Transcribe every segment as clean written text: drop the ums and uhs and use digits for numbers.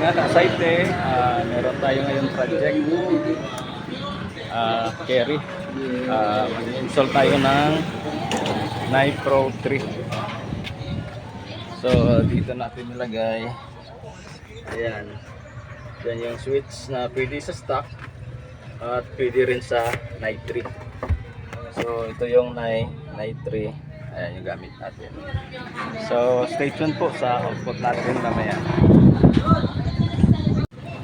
mga ka-site, meron tayo ngayon project carry. Mag-install tayo ng Nipro 3. So dito natin nilagay, ayan, yan yung switch na pwede sa stock at pwede rin sa Night 3. So ito yung Night 3, ayan yung gamit natin. So stay tuned po sa output natin mamaya.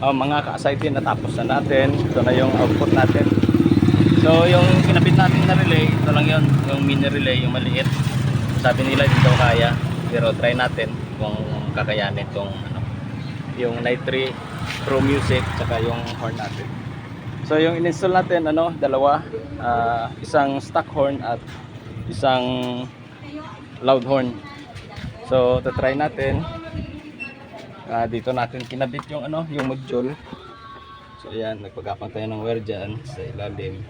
Mga ka-site, natapos na natin. Ito na yung output natin. So yung kinabit natin na relay, ito lang yun, yung mini relay, yung maliit. Sabi nila hindi daw kaya, pero try natin kung kakayanin itong yung Night 3 Pro Music tsaka yung horn natin. So yung in-install natin, dalawa, isang stock horn at isang loud horn. So try natin. Dito natin kinabit yung yung module. So ayan, nagpagapang tayo ng wire dyan sa ilalim.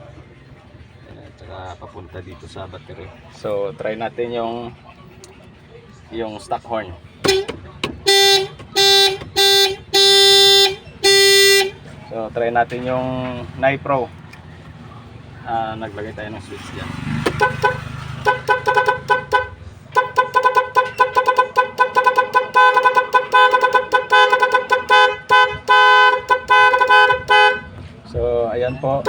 Ayan, tsaka papunta dito sa battery. So try natin yung stock horn. So try natin yung Nipro. Naglagay tayo ng switch dyan. So ayan po.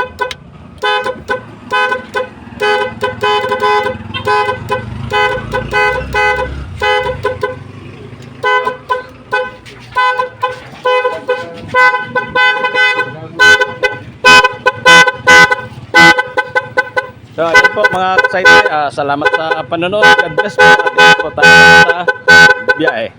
So ayan po mga ka-site, salamat sa panonood. God bless po at po tayo sa biyahe.